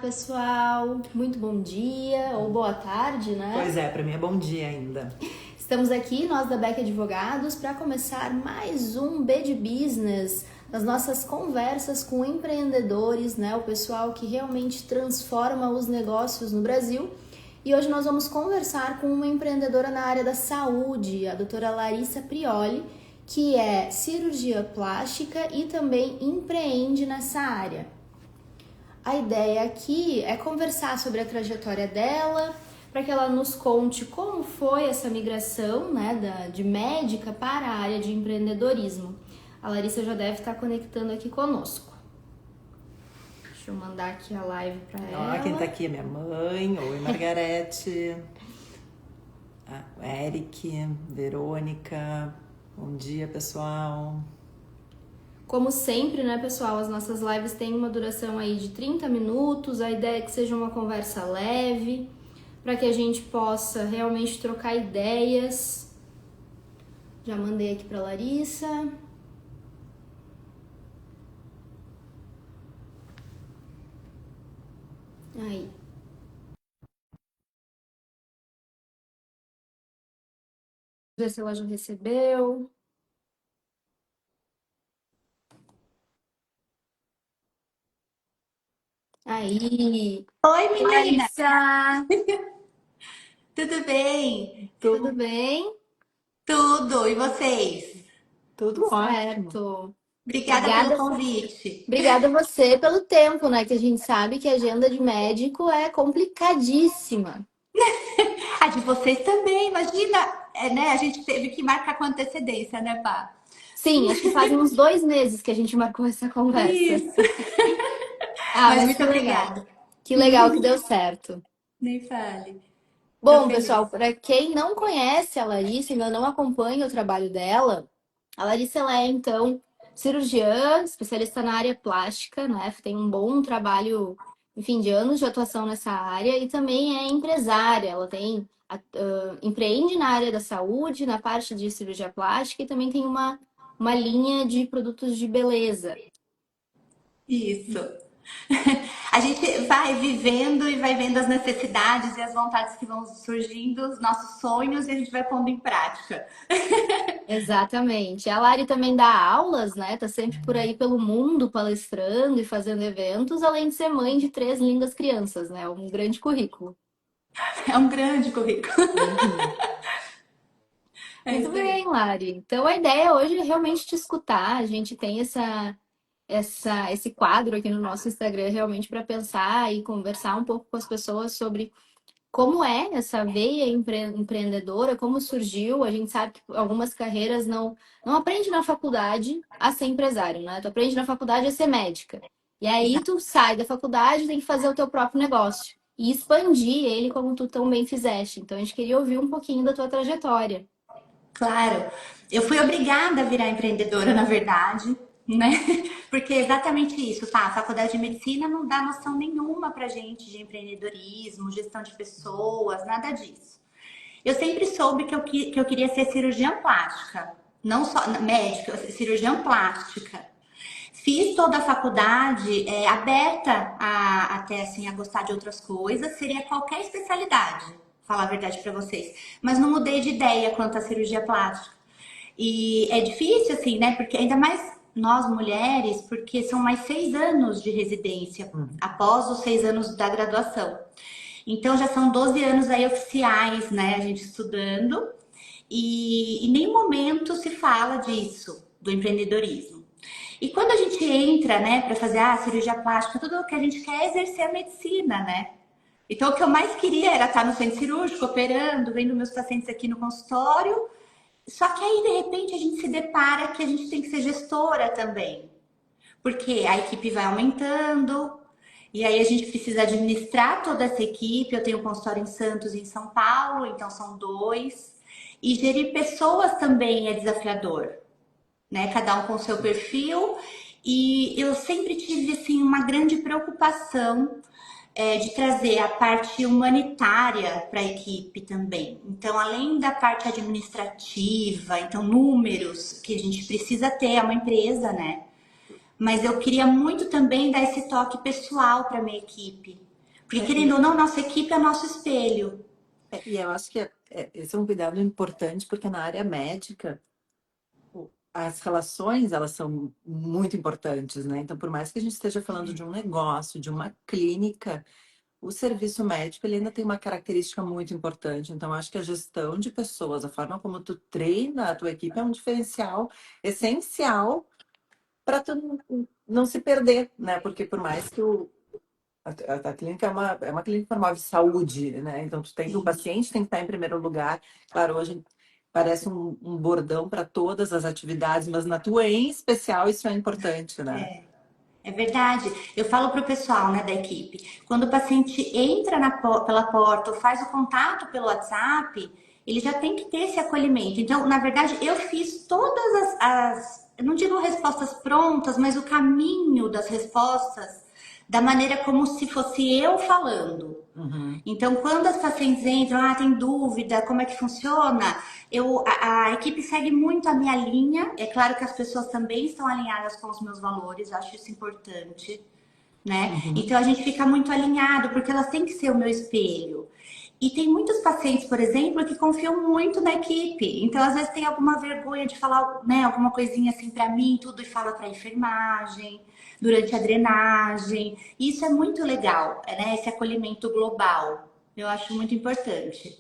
Pessoal, muito bom dia ou boa tarde, né? Pois é, para mim é bom dia ainda. Estamos aqui, nós da Beck Advogados, para começar mais um B de Business, das nossas conversas com empreendedores, né? O pessoal que realmente transforma os negócios no Brasil. E hoje nós vamos conversar com uma empreendedora na área da saúde, a doutora Larissa Prioli, que é cirurgia plástica e também empreende nessa área. A ideia aqui é conversar sobre a trajetória dela, para que ela nos conte como foi essa migração, né, de médica para a área de empreendedorismo. A Larissa já deve estar conectando aqui conosco. Deixa eu mandar aqui a live para ela. Quem tá aqui é minha mãe, oi Margarete, o Eric, Verônica, bom dia pessoal. Como sempre, né, pessoal, as nossas lives têm uma duração aí de 30 minutos, a ideia é que seja uma conversa leve, para que a gente possa realmente trocar ideias. Já mandei aqui para Larissa. Aí. Ver se ela já recebeu. Aí. Oi, menina! Larissa! Tudo bem? Tudo bem? Tudo! E vocês? Tudo ótimo. Certo. Obrigada pelo convite. Obrigada a você pelo tempo, né? Que a gente sabe que a agenda de médico é complicadíssima. A de vocês também, imagina, né? A gente teve que marcar com antecedência, né, Pá? Sim, acho que fazem uns 2 meses que a gente marcou essa conversa. Isso! Mas muito que legal. obrigada. Que legal que deu certo. Nem fale. Bom, feliz. pessoal, para quem não conhece a Larissa, ainda não acompanha o trabalho dela, a Larissa ela é, então, cirurgiã, especialista na área plástica, né? Tem um bom trabalho, enfim, de anos de atuação nessa área e também é empresária. Ela empreende na área da saúde, na parte de cirurgia plástica e também tem uma linha de produtos de beleza. Isso. A gente vai vivendo e vai vendo as necessidades e as vontades que vão surgindo, os nossos sonhos, e a gente vai pondo em prática. Exatamente. A Lari também dá aulas, né? Tá sempre por aí pelo mundo palestrando e fazendo eventos, além de ser mãe de 3 lindas crianças, né? Um grande currículo. É um grande currículo. Muito bem, Lari. Então a ideia hoje é realmente te escutar. A gente tem esse quadro aqui no nosso Instagram realmente para pensar e conversar um pouco com as pessoas sobre como é essa veia empreendedora, como surgiu. A gente sabe que algumas carreiras não aprende na faculdade a ser empresário, né? Tu aprende na faculdade a ser médica. E aí tu sai da faculdade e tem que fazer o teu próprio negócio. E expandir ele como tu tão bem fizeste. Então a gente queria ouvir um pouquinho da tua trajetória. Claro, eu fui obrigada a virar empreendedora, na verdade, né? Porque é exatamente isso, tá? A faculdade de medicina não dá noção nenhuma pra gente de empreendedorismo, gestão de pessoas, nada disso. Eu sempre soube que eu queria ser cirurgiã plástica, não só médica, cirurgiã plástica. Fiz toda a faculdade aberta até assim a gostar de outras coisas, seria qualquer especialidade, falar a verdade para vocês. Mas não mudei de ideia quanto à cirurgia plástica. E é difícil assim, né? Porque ainda mais nós mulheres, porque são mais 6 anos de residência após os 6 anos da graduação. Então já são 12 anos aí oficiais, né? A gente estudando e em nenhum momento se fala disso, do empreendedorismo. E quando a gente entra, né, para fazer a cirurgia plástica, tudo o que a gente quer é exercer a medicina, né? Então, o que eu mais queria era estar no centro cirúrgico, operando, vendo meus pacientes aqui no consultório. Só que aí, de repente, a gente se depara que a gente tem que ser gestora também. Porque a equipe vai aumentando, e aí a gente precisa administrar toda essa equipe. Eu tenho um consultório em Santos e em São Paulo, então são 2. E gerir pessoas também é desafiador, né? Cada um com o seu perfil. E eu sempre tive assim uma grande preocupação de trazer a parte humanitária para a equipe também. Então, além da parte administrativa, então números que a gente precisa ter, é uma empresa, né? mas eu queria muito também dar esse toque pessoal para minha equipe. Porque, É, querendo ou não, nossa equipe é nosso espelho. e eu acho que esse é um cuidado importante, porque na área médica, as relações, elas são muito importantes, né? Então, por mais que a gente esteja falando de um negócio, de uma clínica, o serviço médico, ele ainda tem uma característica muito importante. Então, acho que a gestão de pessoas, a forma como tu treina a tua equipe é um diferencial essencial para tu não se perder, né? Porque por mais que a clínica é uma clínica que promove saúde, né? Então, o Sim. paciente tem que estar em primeiro lugar. Claro, hoje parece um bordão para todas as atividades, mas na tua em especial isso é importante, né? É verdade. Eu falo para o pessoal, né, da equipe, quando o paciente entra pela porta ou faz o contato pelo WhatsApp, ele já tem que ter esse acolhimento. Então, na verdade, eu fiz todas eu não digo respostas prontas, mas o caminho das respostas da maneira como se fosse eu falando. Uhum. Então, quando as pacientes entram, tem dúvida, como é que funciona? A equipe segue muito a minha linha. É claro que as pessoas também estão alinhadas com os meus valores, eu acho isso importante, né? Uhum. Então, a gente fica muito alinhado, porque elas têm que ser o meu espelho. E tem muitos pacientes, por exemplo, que confiam muito na equipe. Então, às vezes, tem alguma vergonha de falar, né, alguma coisinha assim para mim, tudo, e fala para enfermagem, durante a drenagem. Isso é muito legal, né? Esse acolhimento global. Eu acho muito importante.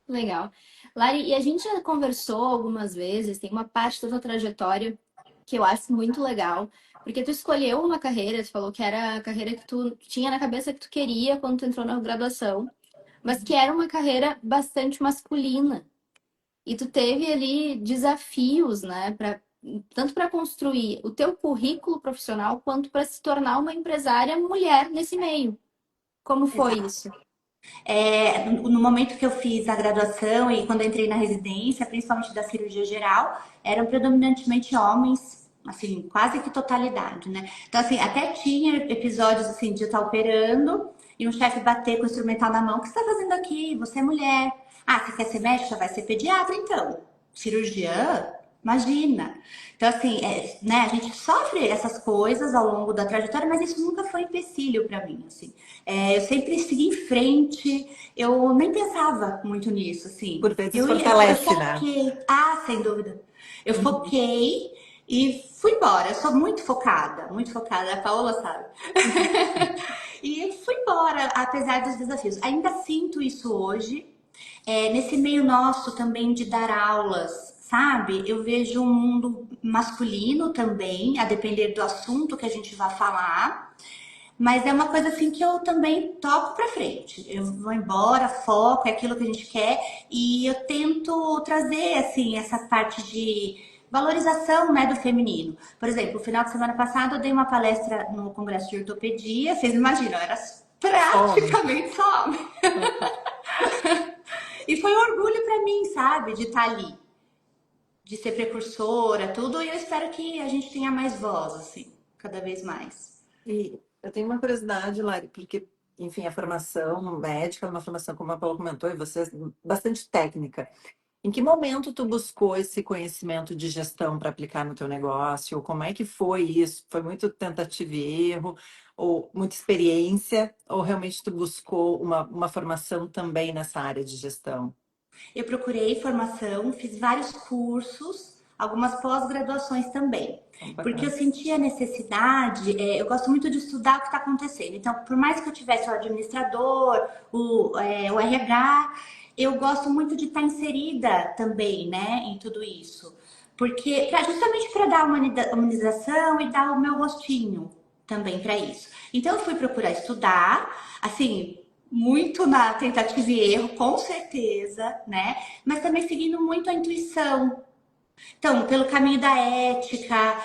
Legal. Lari, e a gente já conversou algumas vezes, tem uma parte da tua trajetória que eu acho muito legal, porque tu escolheu uma carreira, tu falou que era a carreira que tu tinha na cabeça que tu queria quando tu entrou na graduação, mas que era uma carreira bastante masculina. E tu teve ali desafios, né, tanto para construir o teu currículo profissional, quanto para se tornar uma empresária mulher nesse meio. Como foi Exato. isso? No momento que eu fiz a graduação e quando eu entrei na residência, principalmente da cirurgia geral, eram predominantemente homens, assim, quase que totalidade, né? Então, assim, até tinha episódios, assim, de eu estar operando e um chefe bater com o instrumental na mão. O que você está fazendo aqui? Você é mulher. Ah, você quer ser médica? Vai ser pediatra, então. Cirurgiã? Imagina. Então, assim, né, a gente sofre essas coisas ao longo da trajetória, mas isso nunca foi empecilho para mim, assim. Eu sempre segui em frente, eu nem pensava muito nisso, assim. Por vezes Eu fortalece, né? foquei, sem dúvida. Eu Uhum. foquei e fui embora. Eu sou muito focada, a Paola sabe. E fui embora, apesar dos desafios. Ainda sinto isso hoje. Nesse meio nosso também de dar aulas, sabe? Eu vejo um mundo masculino também, a depender do assunto que a gente vai falar. Mas é uma coisa assim que eu também toco pra frente. Eu vou embora, foco, é aquilo que a gente quer e eu tento trazer assim essa parte de valorização, né, do feminino. Por exemplo, no final de semana passado eu dei uma palestra no Congresso de Ortopedia, vocês imaginam, era Só homem. praticamente só homem. E foi um orgulho pra mim, sabe, de estar ali, de ser precursora, tudo, e eu espero que a gente tenha mais voz assim, cada vez mais. E eu tenho uma curiosidade, Lari, porque, enfim, a formação médica é uma formação, como a Paula comentou, e você é bastante técnica. Em que momento tu buscou esse conhecimento de gestão para aplicar no teu negócio? Ou como é que foi isso? Foi muito tentativa e erro? Ou muita experiência? Ou realmente tu buscou uma formação também nessa área de gestão? Eu procurei formação, fiz vários cursos, algumas pós-graduações também, Então, porque eu bacana. senti a necessidade, eu gosto muito de estudar o que está acontecendo. Então, por mais que eu tivesse o administrador, o RH, eu gosto muito de estar inserida também, né, em tudo isso. Porque, justamente para dar humanização e dar o meu gostinho também para isso. Então, eu fui procurar estudar, assim, muito na tentativa e erro, com certeza, né? Mas também seguindo muito a intuição. Então, pelo caminho da ética,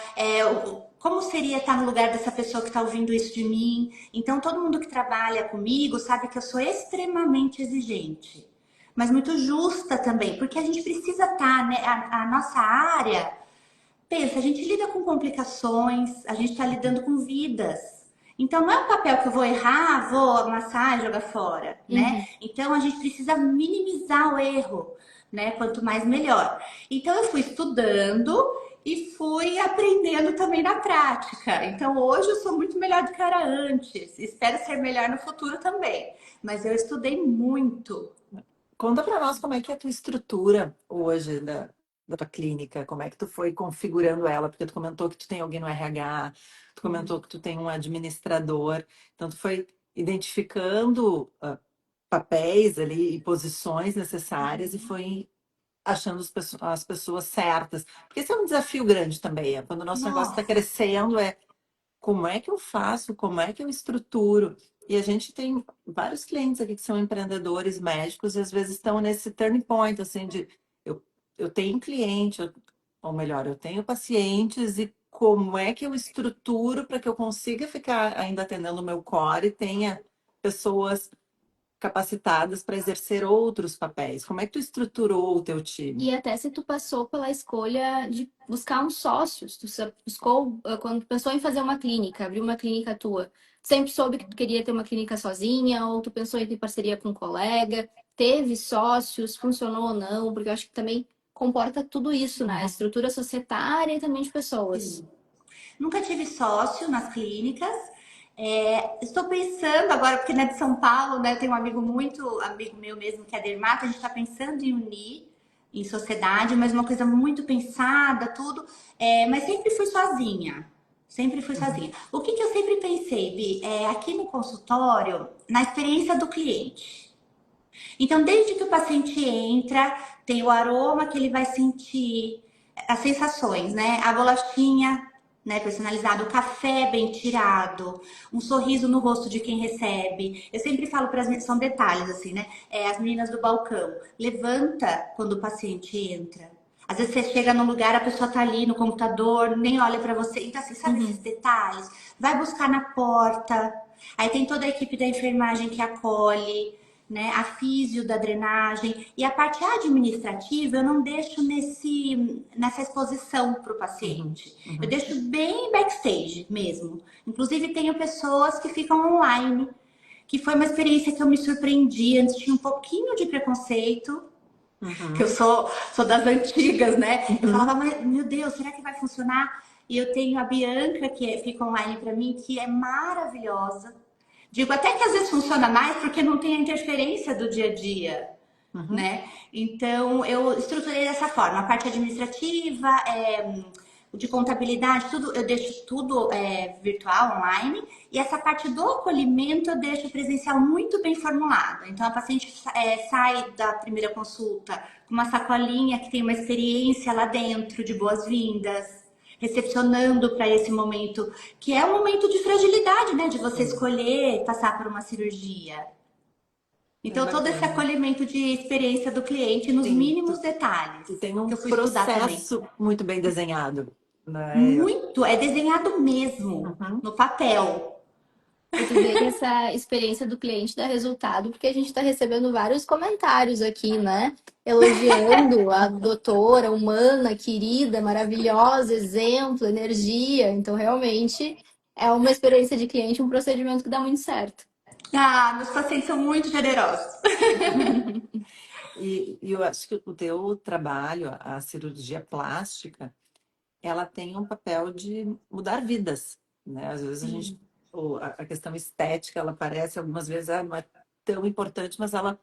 como seria estar no lugar dessa pessoa que está ouvindo isso de mim? Então, todo mundo que trabalha comigo sabe que eu sou extremamente exigente, mas muito justa também, porque a gente precisa estar, né? A nossa área, pensa, a gente lida com complicações, a gente está lidando com vidas. Então não é um papel que eu vou errar, vou amassar e jogar fora, né? Uhum. Então a gente precisa minimizar o erro, né? Quanto mais melhor. Então eu fui estudando e fui aprendendo também na prática. Então hoje eu sou muito melhor do que eu era antes. Espero ser melhor no futuro também. Mas eu estudei muito. Conta para nós como é que é a tua estrutura hoje da tua clínica, como é que tu foi configurando ela, porque tu comentou que tu tem alguém no RH, tu comentou que tu tem um administrador, então tu foi identificando papéis ali e posições necessárias e foi achando as pessoas certas, porque esse é um desafio grande também, quando o nosso negócio está Nossa. crescendo, como é que eu faço, como é que eu estruturo? E a gente tem vários clientes aqui que são empreendedores médicos e às vezes estão nesse turning point, assim, de eu, eu tenho cliente, ou melhor, eu tenho pacientes e como é que eu estruturo para que eu consiga ficar ainda atendendo o meu core e tenha pessoas capacitadas para exercer outros papéis? Como é que tu estruturou o teu time? E até se tu passou pela escolha de buscar um sócio, se tu buscou, quando pensou em fazer uma clínica, abrir uma clínica tua, sempre soube que tu queria ter uma clínica sozinha, ou tu pensou em ter parceria com um colega, teve sócios, funcionou ou não, porque eu acho que também comporta tudo isso, né? A estrutura societária e também de pessoas. Sim. Nunca tive sócio nas clínicas. Estou pensando agora, porque de São Paulo, né, eu tenho um amigo meu mesmo, que é dermato, a gente está pensando em unir em sociedade, mas uma coisa muito pensada, tudo. Mas sempre fui sozinha. Sempre fui sozinha. O que eu sempre pensei, Vi, aqui no consultório, na experiência do cliente. Então, desde que o paciente entra, tem o aroma que ele vai sentir, as sensações, né? A bolachinha, né, personalizada, o café bem tirado, um sorriso no rosto de quem recebe. Eu sempre falo para as meninas, são detalhes assim, né? As meninas do balcão, levanta quando o paciente entra. Às vezes você chega num lugar, a pessoa tá ali no computador, nem olha para você. Então, assim, sabe esses detalhes? Vai buscar na porta. Aí tem toda a equipe da enfermagem que acolhe, né? A físio da drenagem. E a parte administrativa eu não deixo nessa exposição para o Uhum, paciente. Eu uhum. deixo bem backstage mesmo. Inclusive, tenho pessoas que ficam online, que foi uma experiência que eu me surpreendi. Antes tinha um pouquinho de preconceito, que eu Uhum, sou das antigas, né? Eu falava, uhum. mas, meu Deus, será que vai funcionar? E eu tenho a Bianca, que fica online para mim, que é maravilhosa. Digo até que às vezes funciona mais porque não tem a interferência do dia a dia, Uhum. né? Então eu estruturei dessa forma. A parte administrativa, de contabilidade, tudo eu deixo tudo virtual, online. E essa parte do acolhimento eu deixo presencial muito bem formulada. Então a paciente sai da primeira consulta com uma sacolinha que tem uma experiência lá dentro de boas-vindas, recepcionando para esse momento, que é um momento de fragilidade, né? De você Sim, escolher passar por uma cirurgia. é Então, todo esse bacana. acolhimento de experiência do cliente nos Sim, mínimos tu detalhes, tem que um eu fui estudar também. processo muito bem desenhado, né? Muito, é desenhado mesmo, Uhum. no papel. E tu vê que essa experiência do cliente dá resultado, porque a gente está recebendo vários comentários aqui, né? Elogiando a doutora, humana, querida, maravilhosa, exemplo, energia. Então, realmente, é uma experiência de cliente, um procedimento que dá muito certo. Ah, meus pacientes são muito generosos. E eu acho que o teu trabalho, a cirurgia plástica, ela tem um papel de mudar vidas, né? Às vezes a gente, Sim. a questão estética, ela parece algumas vezes não é tão importante, mas ela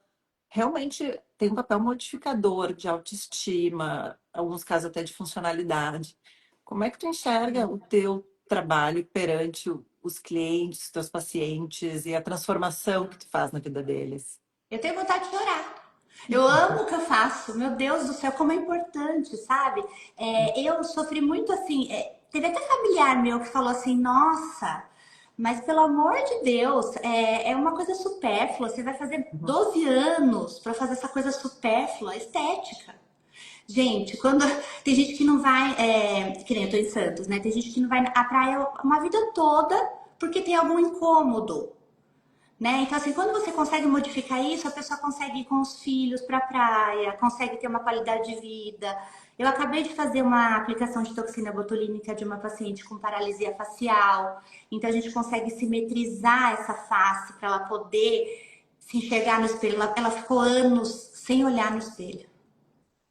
realmente tem um papel modificador de autoestima, em alguns casos até de funcionalidade. Como é que tu enxerga o teu trabalho perante os clientes, teus pacientes e a transformação que tu faz na vida deles? Eu tenho vontade de chorar. Eu amo o que eu faço. Meu Deus do céu, como é importante, sabe? Eu sofri muito assim. Teve até familiar meu que falou assim: Nossa, mas pelo amor de Deus, é uma coisa supérflua. Você vai fazer Uhum. 12 anos para fazer essa coisa supérflua, estética. Gente, quando tem gente que não vai, que nem eu tô em Santos, né? Tem gente que não vai à praia uma vida toda porque tem algum incômodo, né? Então, assim, quando você consegue modificar isso, a pessoa consegue ir com os filhos para a praia, consegue ter uma qualidade de vida. Eu acabei de fazer uma aplicação de toxina botulínica de uma paciente com paralisia facial. Então, a gente consegue simetrizar essa face para ela poder se enxergar no espelho. Ela ficou anos sem olhar no espelho.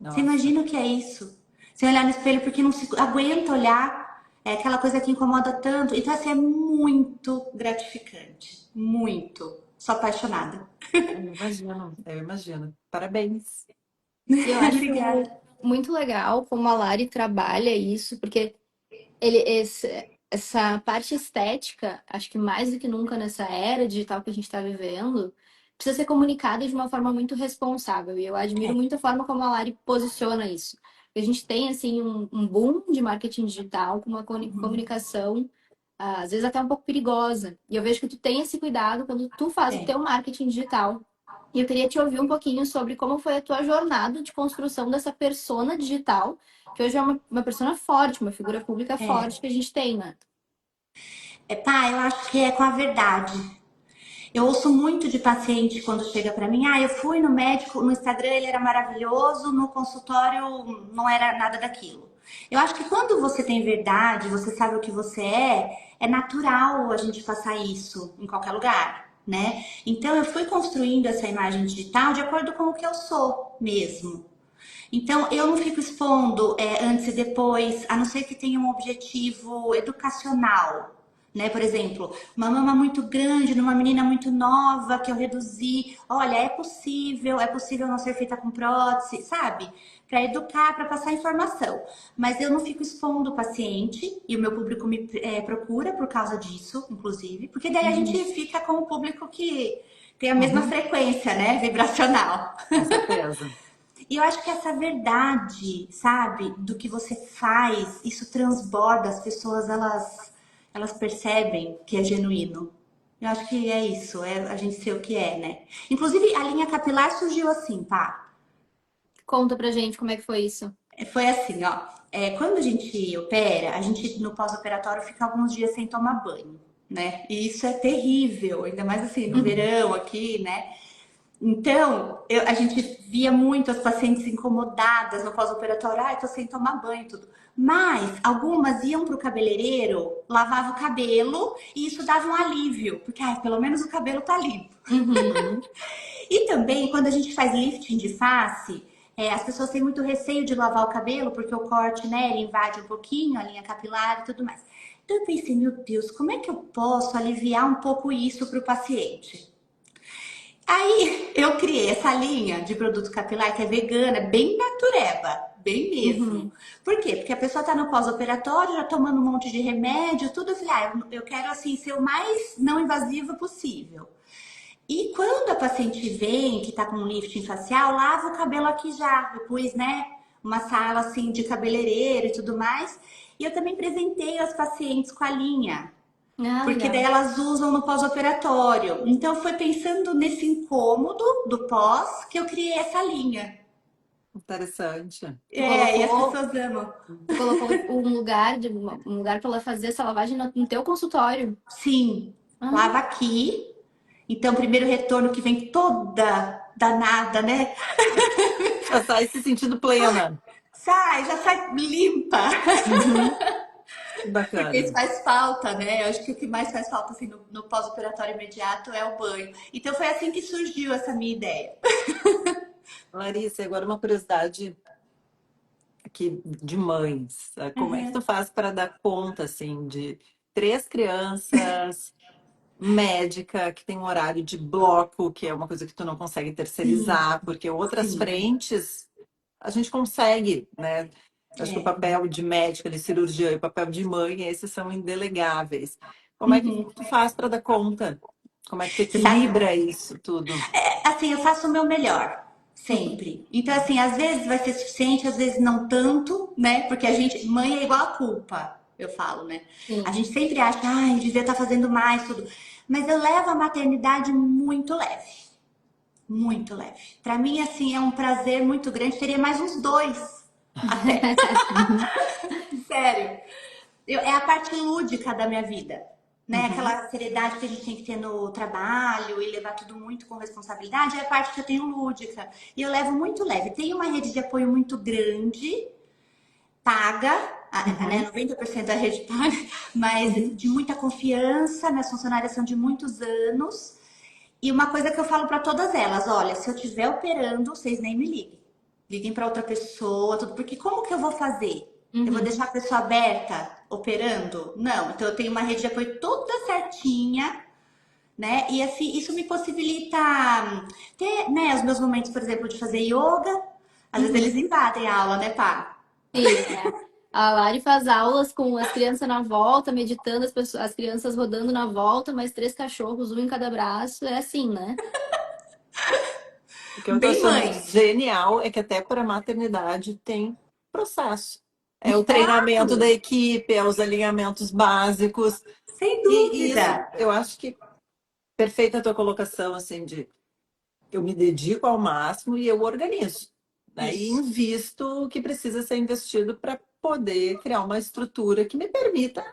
Você Nossa. imagina o que é isso? sem olhar no espelho, porque não se aguenta olhar. É aquela coisa que incomoda tanto. Então, assim, é muito gratificante. Muito. Sou apaixonada. Eu imagino, eu imagino. Parabéns. E eu acho Obrigada. muito legal como a Lari trabalha isso, porque essa parte estética, acho que mais do que nunca nessa era digital que a gente está vivendo, precisa ser comunicada de uma forma muito responsável. E eu admiro É. muito a forma como a Lari posiciona isso. A gente tem, assim, um boom de marketing digital com uma comunicação, às vezes até um pouco perigosa. E eu vejo que tu tem esse cuidado quando tu faz o É. teu marketing digital. E eu queria te ouvir um pouquinho sobre como foi a tua jornada de construção dessa persona digital, que hoje é uma persona forte, uma figura pública É. forte que a gente tem, né? Pá, eu acho que é com a verdade. Eu ouço muito de paciente quando chega pra mim, eu fui no médico, no Instagram ele era maravilhoso, no consultório não era nada daquilo. Eu acho que quando você tem verdade, você sabe o que você é natural a gente passar isso em qualquer lugar, né? Então eu fui construindo essa imagem digital de acordo com o que eu sou mesmo. Então, eu não fico expondo antes e depois, a não ser que tenha um objetivo educacional. Né? Por exemplo, uma mama muito grande numa menina muito nova que eu reduzi. Olha, é possível não ser feita com prótese, sabe? Para educar, para passar informação. Mas eu não fico expondo o paciente e o meu público me procura por causa disso, inclusive, porque daí a gente Uhum. fica com o público que tem a mesma Uhum, frequência, né? Vibracional. com certeza. E eu acho que essa verdade, sabe, do que você faz, isso transborda, as pessoas elas percebem que é genuíno. Eu acho que é isso, é a gente ser o que é, né? Inclusive, a linha capilar surgiu assim, tá? Conta pra gente como é que foi isso. Foi assim, ó. Quando a gente opera, a gente no pós-operatório fica alguns dias sem tomar banho, né? E isso é terrível, ainda mais assim no Uhum. verão aqui, né? Então, a gente via muito as pacientes incomodadas no pós-operatório, tô sem tomar banho e tudo. Mas algumas iam para o cabeleireiro, lavavam o cabelo e isso dava um alívio, porque pelo menos o cabelo tá limpo. Uhum. Uhum. E também, quando a gente faz lifting de face, as pessoas têm muito receio de lavar o cabelo, porque o corte, né, ele invade um pouquinho a linha capilar e tudo mais. Então eu pensei, meu Deus, como é que eu posso aliviar um pouco isso para o paciente? Aí eu criei essa linha de produto capilar que é vegana, bem natureba, bem mesmo. Uhum. Por quê? Porque a pessoa tá no pós-operatório, já tomando um monte de remédio, tudo. Eu falei, eu quero assim ser o mais não invasivo possível. E quando a paciente vem, que tá com um lifting facial, lava o cabelo aqui já. Depois, né, uma sala assim de cabeleireiro e tudo mais. E eu também presentei as pacientes com a linha. Ah, Porque daí legal. elas usam no pós-operatório. Então foi pensando nesse incômodo do pós que eu criei essa linha. Interessante. Tu E as colocou, pessoas amam. tu colocou um lugar para ela fazer essa lavagem no teu consultório. Sim, lava Ah, aqui. Então, primeiro retorno que vem toda danada, né? Já sai se sentindo plena. Sai, já sai limpa. Uhum. Que Porque isso bacana. faz falta, né? Eu acho que o que mais faz falta assim, no pós-operatório imediato é o banho. Então foi assim que surgiu essa minha ideia. Larissa, agora uma curiosidade aqui de mães. Como é que tu faz para dar conta, assim, de três crianças, médica, que tem um horário de bloco, que é uma coisa que tu não consegue Sim, terceirizar, porque outras sim. frentes a gente consegue, né? Acho que o É. papel de médica, de cirurgiã e o papel de mãe, esses são indelegáveis. Como é que Uhum. tu faz para dar conta? Como é que tu Você sabe, equilibra isso tudo? assim, eu faço o meu melhor, sempre. Então, assim, às vezes vai ser suficiente, às vezes não tanto, né? Porque a gente, mãe é igual a culpa, eu falo, né? A sim. gente sempre acha, devia estar fazendo mais, tudo. Mas eu levo a maternidade muito leve, muito leve. Pra mim, assim, é um prazer muito grande. Teria mais uns dois, até. Uhum, Sério. É a parte lúdica da minha vida. Né? uhum, Aquela seriedade que a gente tem que ter no trabalho e levar tudo muito com responsabilidade é a parte que eu tenho lúdica. E eu levo muito leve. Tem uma rede de apoio muito grande, paga, né? uhum, 90% da rede paga, mas uhum. de muita confiança. Minhas funcionárias são de muitos anos. E uma coisa que eu falo para todas elas: olha, se eu estiver operando, vocês nem me liguem. liguem para outra pessoa, tudo, porque como que eu vou fazer? Eu vou Uhum. deixar a pessoa aberta, operando? Não. Então eu tenho uma rede de apoio toda certinha, né? E assim, isso me possibilita ter, né, os meus momentos, por exemplo, de fazer yoga. Às vezes eles Uhum. invadem a aula, né, pá? Sim, é. A Lari faz aulas com as crianças na volta, meditando, as crianças rodando na volta, mais três cachorros, um em cada braço. É assim, né? O que eu tô Bem achando mãe. genial é que até para a maternidade tem processo. É o treinamento da Exato. equipe, é os alinhamentos básicos. Sem E isso, dúvida. eu acho que perfeita a tua colocação, assim, de eu me dedico ao máximo e eu organizo, né? E Isso, invisto o que precisa ser investido para poder criar uma estrutura que me permita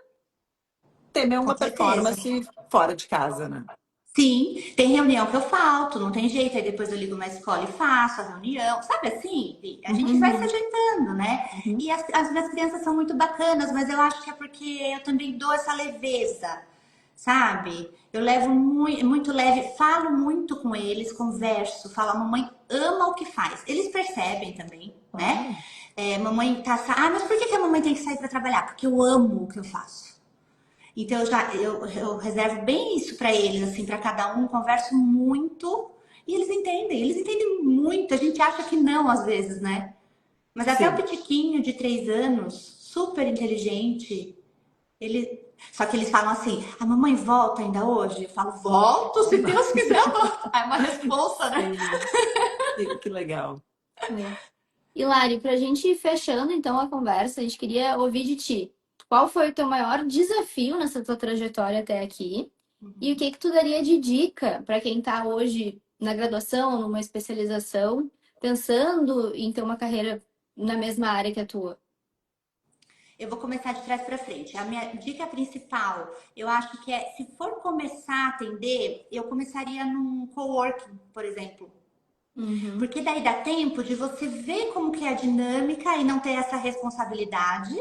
ter com uma certeza. performance fora de casa, né? Sim, tem reunião que eu falto, não tem jeito, aí depois eu ligo na escola e faço a reunião, sabe assim? E a gente vai se Uhum. ajeitando, né? Uhum. E as minhas crianças são muito bacanas, mas eu acho que é porque eu também dou essa leveza, sabe? Eu levo muito, muito leve, falo muito com eles, converso, falo, a mamãe ama o que faz. Eles percebem também, né? Claro. É, mamãe tá, mas por que que a mamãe tem que sair para trabalhar? Porque eu amo o que eu faço. Então eu reservo bem isso para eles, assim, para cada um, converso muito e eles entendem muito. A gente acha que não às vezes, né? Mas até o Sim. Pitiquinho de 3 anos, super inteligente, ele. Só que eles falam assim: a mamãe volta ainda hoje? Eu falo: volto, se Deus quiser, eu volto. É uma responsa, né? Sim. Que legal. É. E Lari, para a gente ir fechando então a conversa, a gente queria ouvir de ti. Qual foi o teu maior desafio nessa tua trajetória até aqui? E o que que tu daria de dica para quem está hoje na graduação, numa especialização, pensando em ter uma carreira na mesma área que a tua? Eu vou começar de trás para frente. A minha dica principal, eu acho que é, se for começar a atender, eu começaria num coworking, por exemplo. Uhum, Porque daí dá tempo de você ver como que é a dinâmica e não ter essa responsabilidade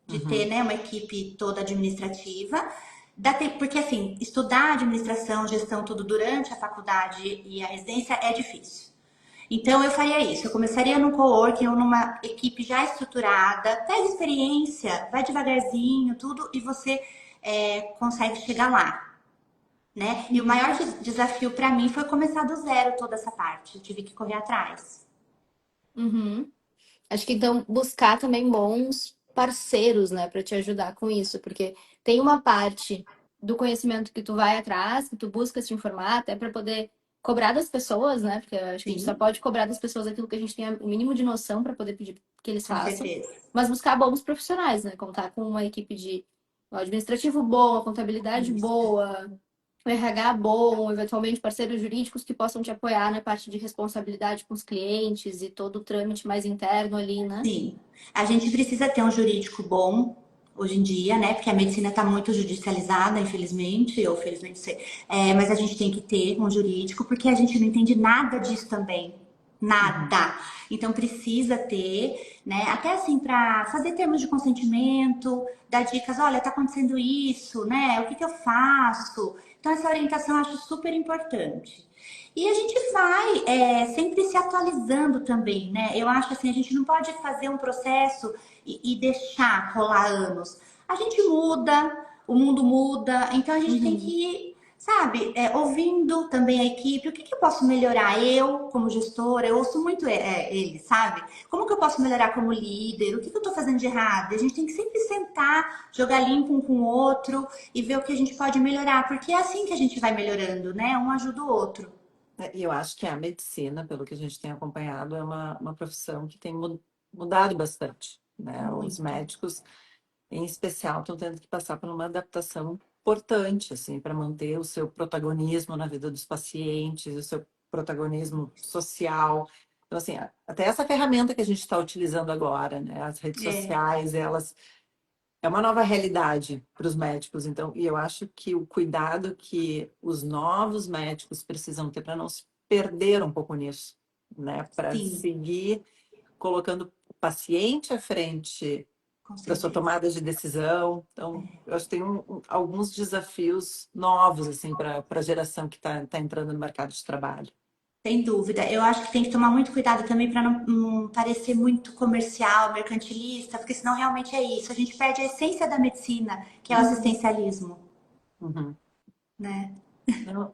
de ter, Uhum. né, uma equipe toda administrativa. Dá tempo, porque assim, estudar administração, gestão, tudo durante a faculdade e a residência é difícil. Então eu faria isso, eu começaria num coworking ou numa equipe já estruturada, pega experiência, vai devagarzinho, tudo, e você consegue chegar lá, né? E o uhum, maior desafio para mim foi começar do zero toda essa parte. Eu tive que correr atrás. uhum. Acho que então buscar também bons parceiros, né, para te ajudar com isso, porque tem uma parte do conhecimento que tu vai atrás, que tu busca se informar, até para poder cobrar das pessoas, né? Porque eu acho que a gente só Sim, pode cobrar das pessoas aquilo que a gente tem o mínimo de noção para poder pedir que eles com façam, certeza. mas buscar bons profissionais, né? Contar com uma equipe de administrativo boa, contabilidade Isso. boa, um RH bom, eventualmente parceiros jurídicos que possam te apoiar na parte de responsabilidade com os clientes e todo o trâmite mais interno ali, né? Sim. A gente precisa ter um jurídico bom hoje em dia, né? Porque a medicina está muito judicializada, infelizmente, ou felizmente, não sei. Mas a gente tem que ter um jurídico, porque a gente não entende nada disso também. Uhum. Nada. Então precisa ter, né? Até assim, para fazer termos de consentimento, dar dicas, olha, tá acontecendo isso, né? O que que eu faço? Então, essa orientação eu acho super importante. E a gente vai sempre se atualizando também, né? Eu acho assim, a gente não pode fazer um processo e deixar rolar anos. A gente muda, o mundo muda, então a gente tem Uhum, que ir, sabe, ouvindo também a equipe, o que que eu posso melhorar? Eu, como gestora, eu ouço muito ele, sabe? Como que eu posso melhorar como líder? O que que eu tô fazendo de errado? A gente tem que sempre sentar, jogar limpo um com o outro e ver o que a gente pode melhorar, porque é assim que a gente vai melhorando, né? Um ajuda o outro. E eu acho que a medicina, pelo que a gente tem acompanhado, é uma profissão que tem mudado bastante, né? Os Muito. médicos, em especial, estão tendo que passar por uma adaptação importante, assim, para manter o seu protagonismo na vida dos pacientes, o seu protagonismo social. Então, assim, até essa ferramenta que a gente está utilizando agora, né? As redes É, sociais, elas é uma nova realidade para os médicos, então, e eu acho que o cuidado que os novos médicos precisam ter para não se perder um pouco nisso, né? Para sim, seguir colocando o paciente à frente com da sua certeza. tomada de decisão. Então, eu acho que tem alguns desafios novos, assim, para a geração que está entrando no mercado de trabalho. Sem dúvida. Eu acho que tem que tomar muito cuidado também para não parecer muito comercial, mercantilista, porque senão realmente é isso. A gente perde a essência da medicina, que é o assistencialismo, Uhum. né? Não,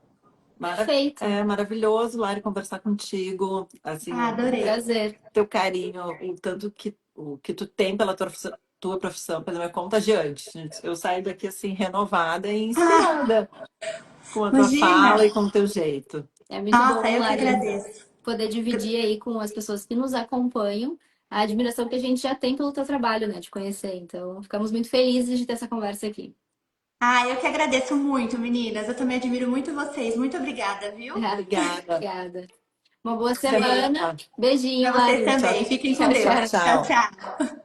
Perfeito. é maravilhoso, Lari, conversar contigo. Assim, Ah, adorei. Prazer. teu carinho, o tanto que o que tu tem pela tua profissão, pela minha contagiante. Gente. Eu saio daqui assim renovada e Ah, inspirada com a tua imagina! fala e com o teu jeito. É muito Nossa, bom, eu que Lari, agradeço. poder dividir aí com as pessoas que nos acompanham a admiração que a gente já tem pelo teu trabalho, né, de conhecer. Então, ficamos muito felizes de ter essa conversa aqui. Ah, eu que agradeço muito, meninas. Eu também admiro muito vocês. Muito obrigada, viu? Obrigada. Obrigada. Uma boa Semana. semana. Beijinho, Para vocês Lari. Tchau, também. Fiquem com Tchau, Deus. tchau. Tchau, tchau. tchau.